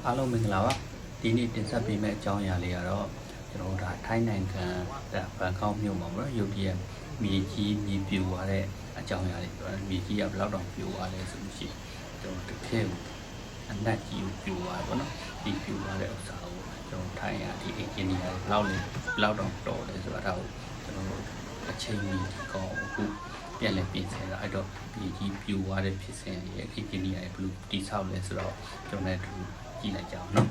အားလုံးမင်္ဂလာပါဒီနေ့တင်ဆက်ပေးမယ့်အကြောင်းအရာလေးကတော့ကျွန်တော်တို့ဒါထိုင်းနိုင်ငံဘန်ကောက်မြို့မှာပေါ့ရုတ်တရက်မြေကြီးမြေပြိုသွားတဲ့အကြောင်းအရာလေးပြောတယ်မြေကြီးကဘယ်လောက်တောင်ပြိုသွားလဲဆိုလို့ရှိရင်ကျွန်တော်တစ်ခဲကိုအနက်ကြီးကိုပြိုသွားပေါ့နော်ဒီပြိုသွားတဲ့ဥစ္စာကိုကျွန်တော်ထိုင်းရဒီအင်ဂျင်နီယာဘယ်လောက်တောင်တော်လဲဆိုတာဒါကိုကျွန်တော်တို့အချိန်ကြီးကောင်းအခုပြန်လည်ပြင်ဆင်တာအဲ့တော့မြေကြီးပြိုသွားတဲ့ဖြစ်စဉ်ရဲ့အင်ဂျင်နီယာရဲ့ဘယ်လိုတိဆောက်လဲဆိုတော့ကျွန်တော်လည်းကြည့်လိုက်ကြအောင်နော်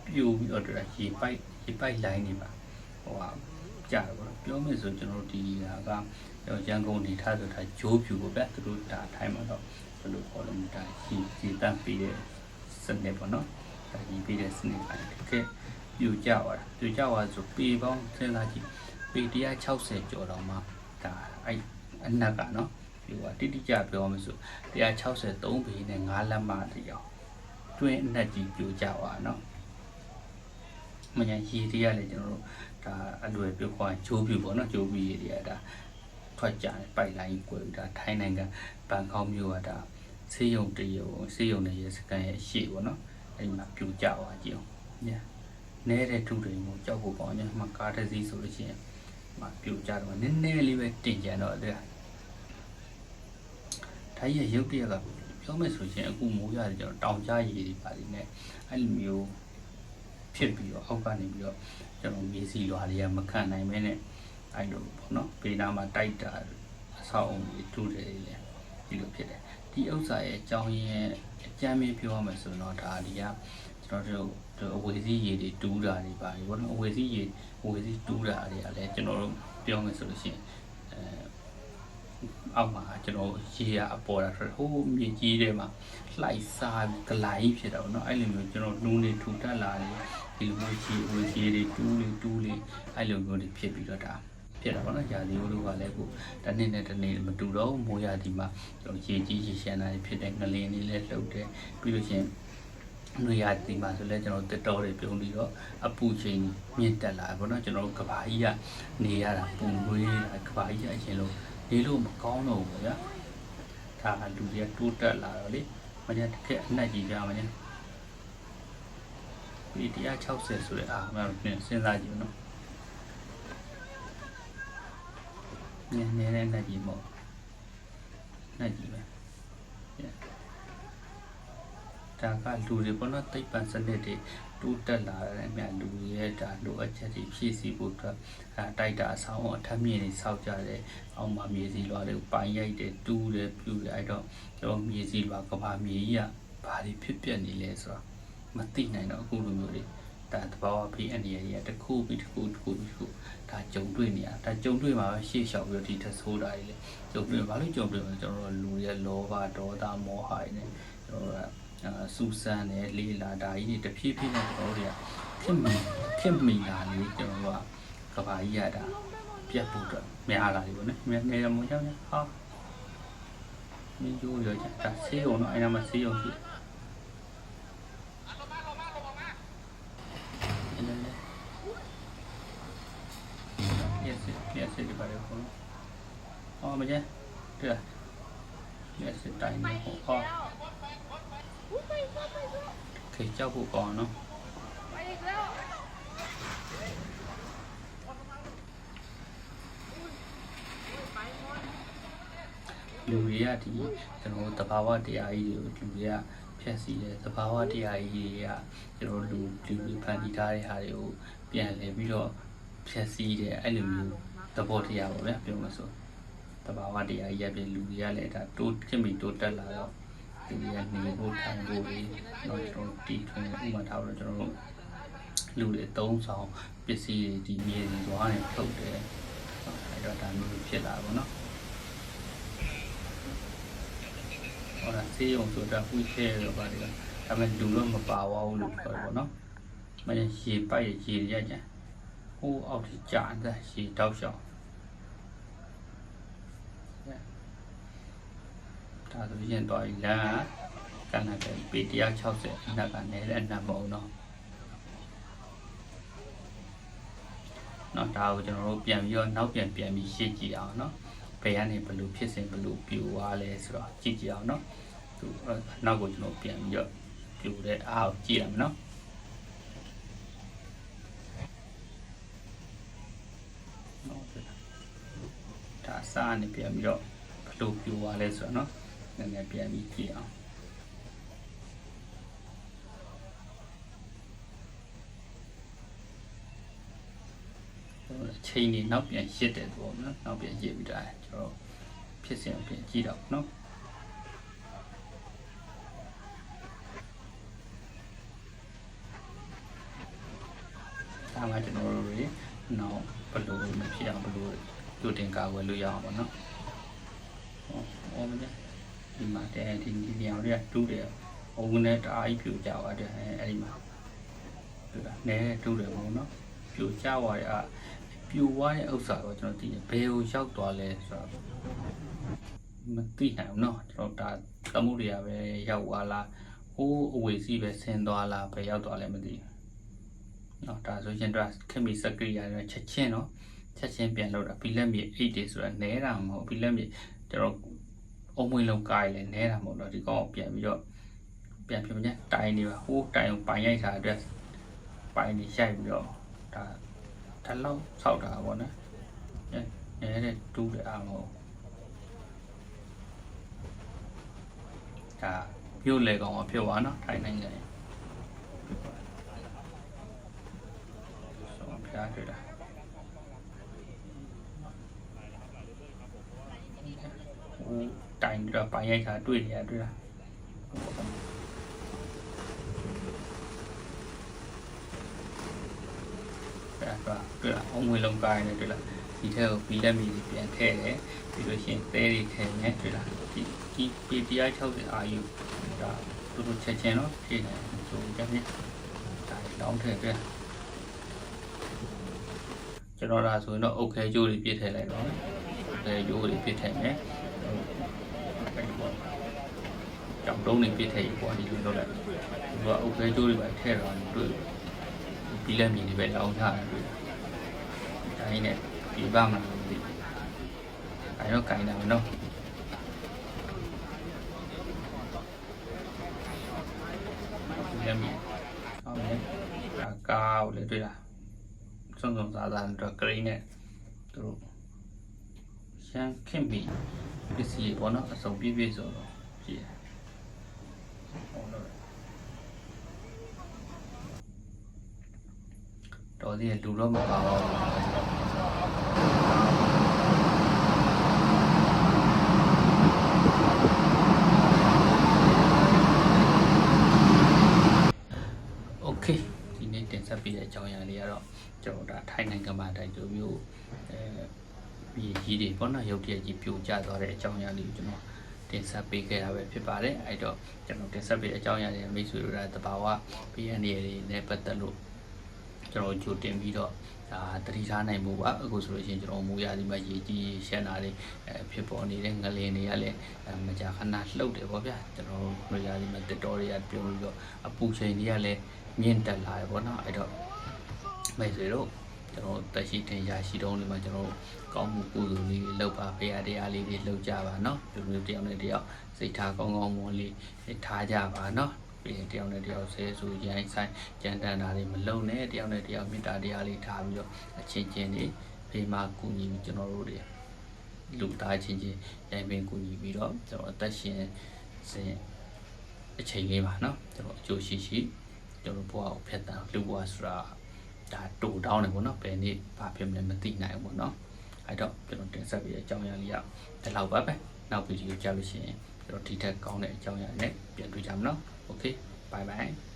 ပြိုပြီးတော့ရေပိုက်လိုင်းနေပါဟိုဟာကြာတယ်ပေါ့နော်ပြောမယ်ဆိုကျွန်တော်တို့ဒီဟာကရန်ကုန်နေထားဆိုတာဂျိုးပြူပေါ့ဗျသူတို့ဒါထိုင်းမှာတော့ဘယ်လိုခေါ်လဲဒါရေတန့်ပြီးတဲ့စနစ်ပေါ့နော်ဒါရေပြီးတဲ့စနစ်ပိုင်းတကယ်ပြိုကျသွားတာဆိုပေပေါင်းစဉ်းစားကြည့်ပေ160ကျော်တော့မှဒါအဲ့အနက်ကနော်ပြိုကတိတိကျပြောမှဆို163ပေနဲ့9လက်မတရားတွင်းအနက်ကြီးပြိုကျသွားနော်မညာရေတွေကလည်းကျွန်တော်တို့ဒါအလွယ်ပြောခွာဂျိုးပြူပေါ့နော်ဂျိုးပြူရေတွေကဒါထွက်ကြတယ်ပိုက်လိုင်းကိုဒါထိုင်းနိုင်ငံဘန်ကောက်မြို့ကဒါဆေးရုံနဲ့ရေစကန်ရဲ့ရှေ့ပေါ့နော်အဲ့ဒီမှာပြိုကျသွားကြည့်အောင်ညနဲတဲ့ထုတွေကိုကြောက်ဖို့ပေါ့ညမှာကားတစ်စီးဆိုလို့ရှိရင်မှာပြိုကျတော့နည်းနည်းလေးပဲတင်ကြတော့တဲ့ထိုင်းရဲ့ရုပ်တရက်ကပြောမယ်ဆိုရင်အခုမိုးရတယ်ကျွန်တော်တောင်ကြားရေတွေပါလိမ့်မယ်အဲ့လိုမျိုးဖြစ်ပြီးတော့အောက်ကနေပြီးတော့ကျွန်တော်မြေစီလွာတွေကမခံနိုင်မဲနဲ့အဲ့လိုပေါ့နော်ပေနာမှာတိုက်တာအဆောက်အုံတွေတူတယ်လေဒီလိုဖြစ်တယ်ဒီဥစ္စာရဲ့အကြောင်းရင်းအကြမ်းမင်းပြောရမယ်ဆိုတော့ဒါဒီကကျွန်တော်တို့အဝေစီးရေတွေတူးတာတွေပါဘောနော်အဝေစီးတူးတာတွေကလည်းကျွန်တော်တို့ပြောမယ်ဆိုလို့ရှိရင်အောက်မှာကျွန်တော်ရေကအပေါ်တာဟိုးမြေကြီးထဲမှာလှိုက်စားဂလိုင်းဖြစ်တာပေါ့နော်အဲ့လိုမျိုးကျွန်တော်နူးနေထူတက်လာတယ်ဒီလိုမျိုးကြီးဝေစီးတွေတူးလေအဲ့လိုမျိုးတွေဖြစ်ပြီးတော့ဒါဖြစ်တာပေါ့နော်။ຢာဒီလိုကလည်းကိုတနေ့နဲ့တနေ့မတူတော့မိုးရဒီမှာရေကြီးရေရှမ်းတာဖြစ်တဲ့ငလင်းလေးလည်းလှုပ်တယ်ပြီးလို့ချင်းနွေရဒီမှာဆိုလဲကျွန်တော်တက်တော်တွေပြုံးပြီးတော့အပူချိန်မြင့်တက်လာပေါ့နော်ကျွန်တော်တို့ကဘာကြီးကနေရတာပူနွေးတာကဘာကြီးအရင်လို့နေလို့မကောင်းတော့ဘူးဗျာဒါကလူတွေကတိုးတက်လာတော့လေမင်းတကယ်အနက်ကြီးကြမှာညဒီ160ဆိုတဲ့အားမှစဉ်းစားကြည့်နော်နည်းနဲ့ကြီးမို့နဲ့ကြီးပဲဒါကလူတွေပေါ့နော်တိတ်ပန်စနစ်တွေတိုးတက်လာတဲ့အမြလူရဲ့ဒါလိုအပ်ချက်တွေဖြည့်ဆည်းဖို့အတွက်တိုက်တာအဆောင်အထက်မြင့်တွေစောက်ကြတယ်အောက်မှာမြေစီလွာတွေကိုပိုင်းရိုက်တယ်တူးတယ်ပြူတယ်အဲ့တော့ကျွန်တော်မြေစီလွာကဘာမြေကြီးကဘာတွေဖြစ်ပျက်နေလဲဆိုတော့မသိနိုင်တော့အခုလိုမျိုးတွေဒါတဘာဝဖိအနေရတစ်ခုပြီးတစ်ခုဒါကြုံတွေ့နေရဒါကြုံတွေ့မှာရှေ့လျှောက်ပြီးတော့ဒီထဆိုးတာကြီးလေကြုံတွေ့ဘာလို့ကြုံတွေ့လဲကျွန်တော်တို့လူရဲ့လောဘဒေါသမောဟတွေနဲ့ကျွန်တော်တို့စူဆန်နဲ့လေးလာဒါကြီးတွေတဖြည်းဖြည်းနဲ့ကျွန်တော်တို့ခင်မိလာနေကျွန်တော်တို့ကဘာကြီးရတာပြတ်ဖို့အတွက်များလာပြီပေါ့နော်နေရမို့ကြောင့်ဟာမင်းကျိုးရောဒါဆေးရုံတော့အဲ့ဒါမှဆေးရုံရှိYes, di bawah pun. Oh, macam, tu lah. Yes, time ni. Oh, okay, jauh bukan, no. လူတွေကဒီကျွန်တော်တဘာဝတရားကြီးတွေကိုလူတွေကဖြတ်စီတယ်တဘာဝတရားကြီးတွေကကျွန်တော်လူဖန်တီးထားတဲ့ဟာတွေကိုပြန်လဲပြီးတော့ဖြတ်စီတယ်အဲ့လိုမျိုးသဘောတရားပေါ့ဗျာပြောလို့ဆိုတဘာဝတရားကြီးရပြီလူတွေကလည်းဒါတိုးခင်ပြီးတိုးတက်လာတော့လူတွေကနေဖို့ထိုင်ဖို့ပြီးတော့ကျွန်တော်တီထွင်ဥပမာထားတော့ကျွန်တော်တို့လူတွေသုံးဆောင်ပစ္စည်းတွေဒီမြေတွေသွားနေထုတ်တယ်အဲ့တော့ဒါမျိုးဖြစ်လာပါတော့ဟောတာဆေးရုံဆိုတာဥခဲတော့ပါတယ်ဒါပေမဲ့လူတော့မပါသွားဘူးလို့ပြောတယ်ပေါ့နော်မင်းရေပိုက်ရေရကြဟိုအောက်ထိကြာတဲ့ရေတောက်လျှောက်ဒါဆိုရင်တော့လမ်းကနတဲ့ပေ160အနက်ကနေတဲ့အနက်မဟုတ်တော့ နော်ဒါကိုကျွန်တော်တို့ပြန်ပြီးတော့နောက်ပြန်ပြီးရှင်းကြည့်အောင်နော်ဘယ်ကနေဘယ်လိုဖြစ်စဉ်ဘယ်လိုပြိုသွားလဲဆိုတော့ကြည့်ကြည့်အောင်နော်သူနောက်ကိုကျွန်တော်ပြန်ပြီးတော့ပြိုတဲ့အားကိုကြည့်ရမယ်နော်ဒါစားနေပြန်ပြီးတော့ဘယ်လိုပြိုသွားလဲဆိုတော့နော်နည်းနည်းပြန်ပြီးကြည့်အောင်ချိန်နေနောက်ပြန်ရှစ်တယ်ပေါ့နော်နောက်ပြန်ရှစ်ပြီးတာကျွန်တော်ဖြစ်စဉ်ပြန်ကြည့်တော့နော်ဒါမှကျွန်တော်တို့တွေနောက်ဘယ်လိုမဖြစ်အောင်ဘယ်လိုကြိုတင်ကာကွယ်လို့ရအောင်ပေါ့နော်ဟောမလဲဒီမှာဒီနေရာတွေကတူးတယ်အုံနဲ့တအားကြီးပြိုကျသွားတယ်အဲ့ဒီမှာတူတာနဲတူးတယ်ပေါ့နော်ပြိုကျသွားရပြိုသွားတဲ့ဥစ္စာတော့ကျွန်တော်သိတယ်ဘယ်ကိုရောက်သွားလဲဆိုတော့မသိနိုင်ဘူးเนาะကျွန်တော်ဒါသမှုတွေကပဲရောက်သွားလားဟိုးအဝေစီပဲဆင်းသွားလားဘယ်ရောက်သွားလဲမသိဘူးเนาะဒါဆိုရင်တော့ခင်မီစကရီရတယ်ချက်ချင်းเนาะချက်ချင်းပြန်လို့တာဘီလက်မြေ8တွေဆိုတာနဲတာမဟုတ်ဘီလက်မြေကျွန်တော်အုံမွေးလုံးကားရလဲနဲတာမဟုတ်တော့ဒီကောင်ပြန်ပြီးတော့ပြန်ပြမညာတိုင်နေပါဟိုးတိုင်ကိုပိုင်ရိုက်တာအတွက်ပိုင်နေရိုက်ပြီးတော့ဒါလောက်ဆောက်တာပေါ့နော်နဲတဲ့တူးတဲ့အားမဟုတ်ဒါပြုတ်လေကောင်အဖြစ်သွားနော်ထိုင်နိုင်ငံဆောင်းဖျားတွေ့တာဟိုတိုင်ပြီးတော့ပိုင်ရိုက်တာတွေ့နေရတွေ့တာတွေ့လားအုံးဝင်လုံးကားနေတွေ့လားဒီထက်ကိုဘီလက်မီပြန်ထည့်တယ်ပြီးလို့ရှိရင်သဲတွေထည့်နေတွေ့လားဒီ PTI 60 RU ဒါတို့ချက်ချင်းတော့ဖြည့်နေဆိုကြတယ်ဒါတောင်းထည့်ပြကျွန်တော်ဒါဆိုရင်တော့ OK ကြိုးတွေပြည့်ထည့်လိုက်တော့ OK ကြိုးတွေပြည့်ထည့်မယ်ကြောင်တုံးတွေပြည့်ထည့်ပေါ့ဒီလိုလုပ်လိုက်သူက OK ကြိုးတွေပဲထည့်တော့တွေ့ဘီလက်မီတွေပဲလောင်းထားတယ်တွေ့တိုင်းနဲ့ပြပါမလို့ဒီအဲတော့ကိုင်းတာမနော်လက်မီဟုတ်တယ်ဒါကားကိုလည်းတွေ့လားစုံစားတော့ဂရိန်းနဲ့သူတို့ရှမ်းခင်ပြီးပစ္စည်းပေါ့နော်အစုံပြည့်ဆိုတော့ကြည့်ဟုတ်တော့တော်သေးလူတော့မပါဘူးโอเคဒီနေ့တင်ဆက်ပေးတဲ့အကြောင်းအရာလေးကတော့ကျွန်တော်ဒါထိုင်းနိုင်ငံမှာတိုက်တူမျိုးပြည်ကြီးတွေပေါ့နော်ရုပ်တရက်ကြီးပြိုကျသွားတဲ့အကြောင်းအရာလေးကိုကျွန်တော်တင်ဆက်ပေးခဲ့တာပဲဖြစ်ပါတယ်အဲ့တော့ကျွန်တော်တင်ဆက်ပေးတဲ့အကြောင်းအရာတွေမိတ်ဆွေတို့ကတဘာဝ PNA တွေနဲ့ပတ်သက်လို့ကျွန်တော်ကြိုတင်ပြီးတော့ဒါတတိထားနိုင်မှုပါအခုဆိုလို့ရှိရင်ကျွန်တော်မူရဒီမှာရေကြီးရှမ်းတာတွေဖြစ်ပေါ်နေတဲ့ငလင်တွေကလည်းမကြာခဏလှုပ်တယ်ပေါ့ဗျာကျွန်တော်မူရဒီမှာတက်တော်တွေကပြုံးပြီးတော့အပူချိန်တွေကလည်းမြင့်တက်လာတယ်ပေါ့နော်အဲ့တော့မိတ်ဆွေတို့ကျွန်တော်တက်ရှိတင်ရရှိတုံးလေးမှာကျွန်တော်ကောင်းမှုကုသိုလ်လေးလုပ်ပါဖေရတရားလေးတွေလုပ်ကြပါနော်ဒီလိုတယောက်နဲ့တယောက်စိတ်ထားကောင်းကောင်းမွန်လေးထားကြပါနော်ပြီးတယောက်နဲ့တယောက်ဆဲဆူရိုင်းဆိုင်ကြမ်းတမ်းတာတွေမလုံနဲ့တယောက်နဲ့တယောက်မေတ္တာတရားလေးထားပြီးတော့အချင်းချင်းတွေဖေးမကူညီကျွန်တော်တို့တွေလူသားချင်းချင်းတိုင်ပင်ကူညီပြီးတော့ကျွန်တော်အသက်ရှင်စဉ်အချိန်လေးပါနော်ကျွန်တော်အကျိုးရှိကျွန်တော်ဘဝကိုဖျက်တမ်းလူဘဝဆိုတာဒါတူတောင်းတယ်ပေါ့နော်ဘယ်နေ့ဘာဖြစ်မလဲမသိနိုင်ဘူးပေါ့နော်အဲ့တော့ကျွန်တော်တင်ဆက်ပြီးအကြောင်းအရာလေးကဒီလောက်ပါပဲနောက်ဗီဒီယိုကြလို့ရှိရင်ကျွန်တော်ဒီထက်ကောင်းတဲ့အကြောင်းအရာနဲ့ပြန်တွေ့ကြမယ်နော်โอเคbye bye